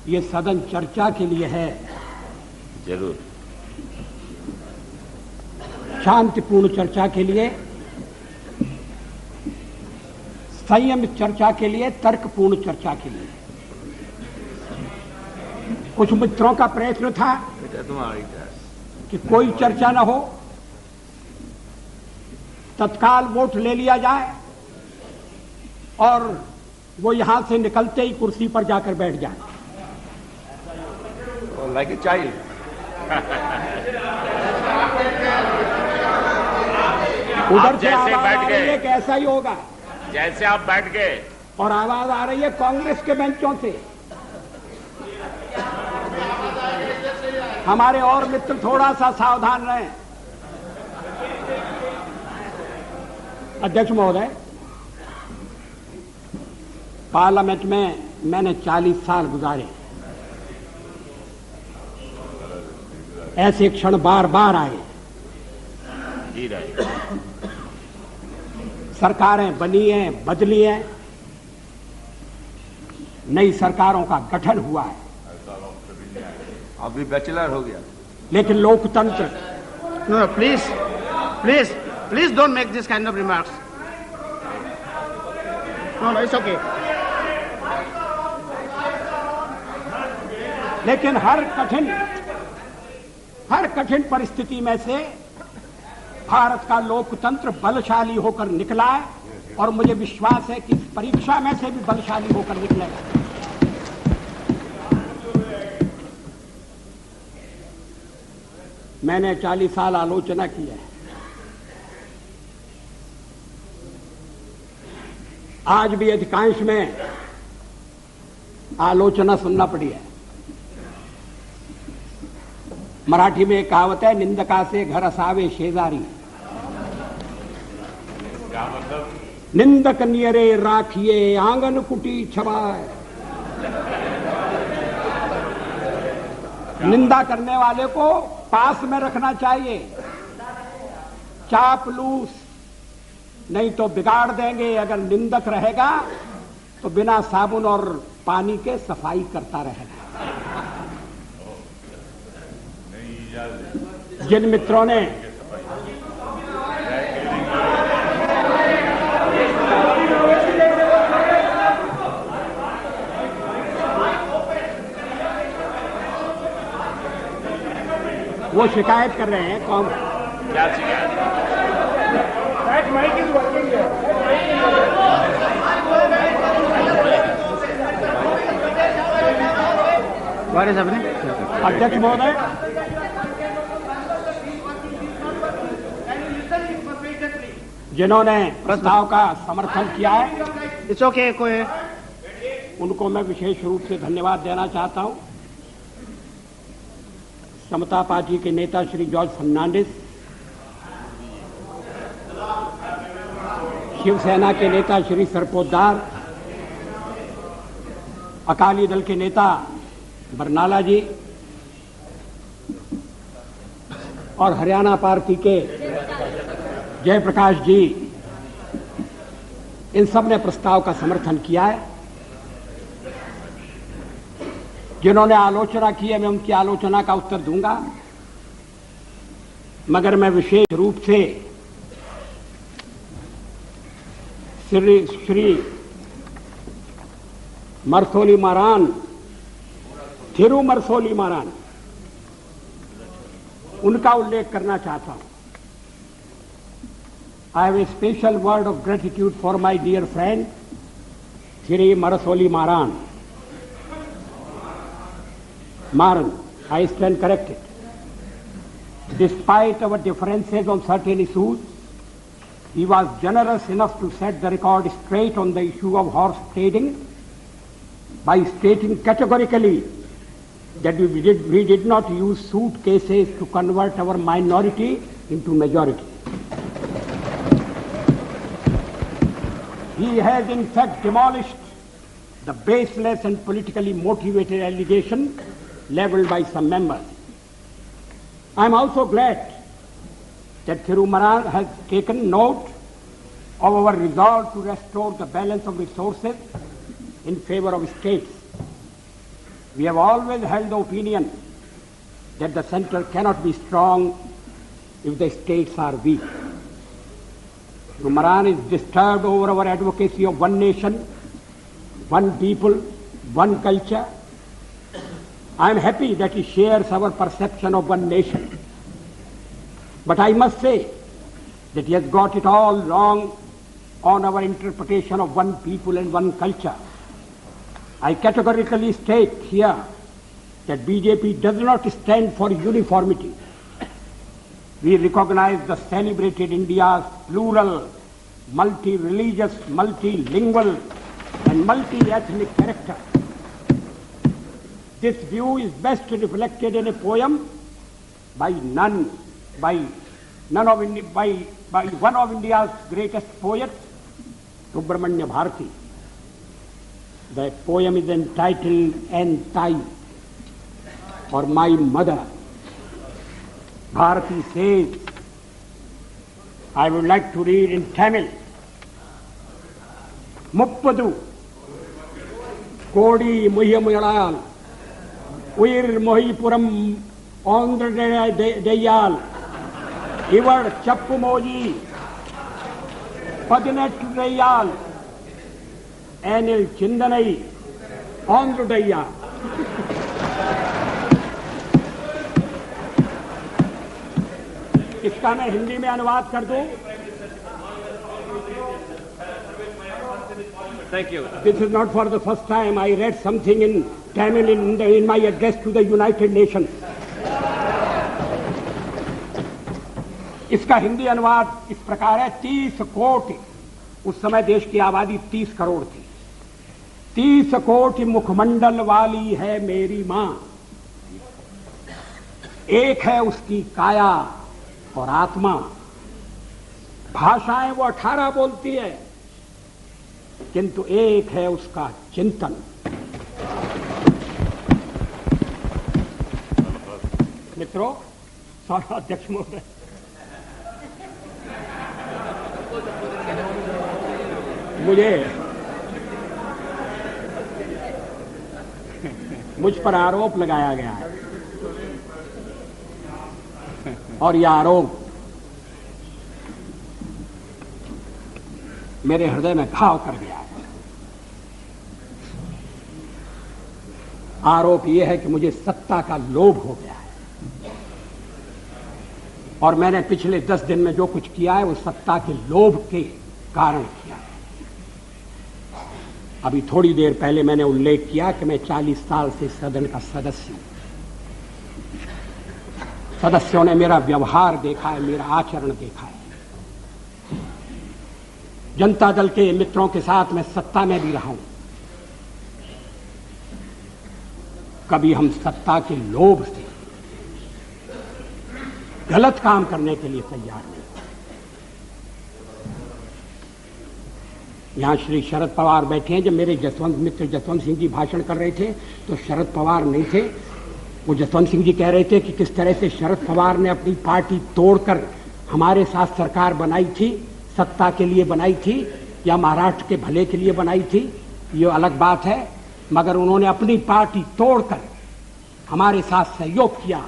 ये सदन चर्चा के लिए है, जरूर शांतिपूर्ण चर्चा के लिए, संयम चर्चा के लिए, तर्कपूर्ण चर्चा के लिए। कुछ मित्रों का प्रयत्न था कि कोई चर्चा न हो, तत्काल वोट ले लिया जाए और वो यहां से निकलते ही कुर्सी पर जाकर बैठ जाए। Like a child. उधर से आवाज आ रही है कि ऐसा ही होगा, जैसे आप बैठ गए, और आवाज आ रही है कांग्रेस के बेंचों से। हमारे और मित्र थोड़ा सा सावधान रहें। अध्यक्ष महोदय, पार्लियामेंट में मैंने 40 साल गुजारे। ऐसे क्षण बार बार आए। जी रहे। सरकारें बनी हैं, बदली हैं, नई सरकारों का गठन हुआ है। अभी बैचलर हो गया। लेकिन लोकतंत्र। No, please don't make this kind of remarks. No, it's okay. लेकिन हर कठिन परिस्थिति में से भारत का लोकतंत्र बलशाली होकर निकला है, और मुझे विश्वास है कि इस परीक्षा में से भी बलशाली होकर निकलेगा। मैंने 40 साल आलोचना की है। आज भी अधिकांश में आलोचना सुनना पड़ी है। मराठी में एक कहावत है, निंदका से घर असावे शेजारी। क्या मतलब? निंदक नियरे राखिए आंगन कुटी छवाए। निंदा करने वाले को पास में रखना चाहिए, चापलूस नहीं तो बिगाड़ देंगे। अगर निंदक रहेगा तो बिना साबुन और पानी के सफाई करता रहेगा। जिन मित्रों ने वो शिकायत कर रहे हैं, कौन? क्या शिकायत? अध्यक्ष महोदय, जिन्होंने प्रस्ताव का समर्थन किया है, It's okay, कोई उनको मैं विशेष रूप से धन्यवाद देना चाहता हूं। समता पार्टी के नेता श्री जॉर्ज फर्नांडिस, शिवसेना के नेता श्री सरपोतदार, अकाली दल के नेता बरनाला जी और हरियाणा पार्टी के जयप्रकाश जी, इन सब ने प्रस्ताव का समर्थन किया है। जिन्होंने आलोचना की है, मैं उनकी आलोचना का उत्तर दूंगा, मगर मैं विशेष रूप से श्री मरसोली मारान, थिरु मरसोली मारान, उनका उल्लेख करना चाहता हूं। I have a special word of gratitude for my dear friend, Thiri Marasoli Maran. Maran, I stand corrected. Despite our differences on certain issues, he was generous enough to set the record straight on the issue of horse trading by stating categorically that we did not use suitcases to convert our minority into majority. He has in fact demolished the baseless and politically motivated allegation leveled by some members. I am also glad that Thirumaran has taken note of our resolve to restore the balance of resources in favor of states. We have always held the opinion that the center cannot be strong if the states are weak. Maran is disturbed over our advocacy of one nation, one people, one culture. I am happy that he shares our perception of one nation. But I must say that he has got it all wrong on our interpretation of one people and one culture. I categorically state here that BJP does not stand for uniformity. We recognize the celebrated India's plural, multi-religious, multilingual and multi-ethnic character. This view is best reflected in a poem by one of India's greatest poets, Subramanya Bharati. The poem is entitled Antai, or My Mother. Bharati says, I would like to read in Tamil. Muppadu Kodi Muhyamuyalayal Uir Mohipuram Andra Deyal Ivar Chappumoji Padinet Deyal Anil Chindanai Andra Deyal. इसका मैं हिंदी में अनुवाद कर दूं. Thank you. This is not for the first time. I read something in Tamil in my address to the United Nations. इसका हिंदी अनुवाद इस प्रकार है. 30 कोटि, उस समय देश की आबादी 30 करोड़ थी. 30 कोटि मुखमंडल वाली है मेरी मां. एक है उसकी काया और आत्मा. भाषाएं वो 18 बोलती है, किंतु एक है उसका चिंतन. मित्रों, सभा अध्यक्ष महोदय, मुझ पर आरोप लगाया गया है और यह आरोप मेरे हृदय में घाव कर गया है. आरोप यह है कि मुझे सत्ता का लोभ हो गया है और मैंने पिछले 10 दिन में जो कुछ किया है वो सत्ता के लोभ के कारण किया है. अभी थोड़ी देर पहले मैंने उल्लेख किया कि मैं 40 साल से सदन का सदस्य हूं. सदस्यों ने मेरा व्यवहार देखा है, मेरा आचरण देखा है. जनता दल के मित्रों के साथ मैं सत्ता में भी रहा हूं. कभी हम सत्ता के लोभ से गलत काम करने के लिए तैयार नहीं. यहां श्री शरद पवार बैठे हैं. जब मेरे मित्र जसवंत सिंह जी भाषण कर रहे थे तो शरद पवार नहीं थे. वो जसवंत सिंह जी कह रहे थे कि किस तरह से शरद पवार ने अपनी पार्टी तोड़कर हमारे साथ सरकार बनाई थी, सत्ता के लिए बनाई थी या महाराष्ट्र के भले के लिए बनाई थी, ये अलग बात है. मगर उन्होंने अपनी पार्टी तोड़कर हमारे साथ सहयोग किया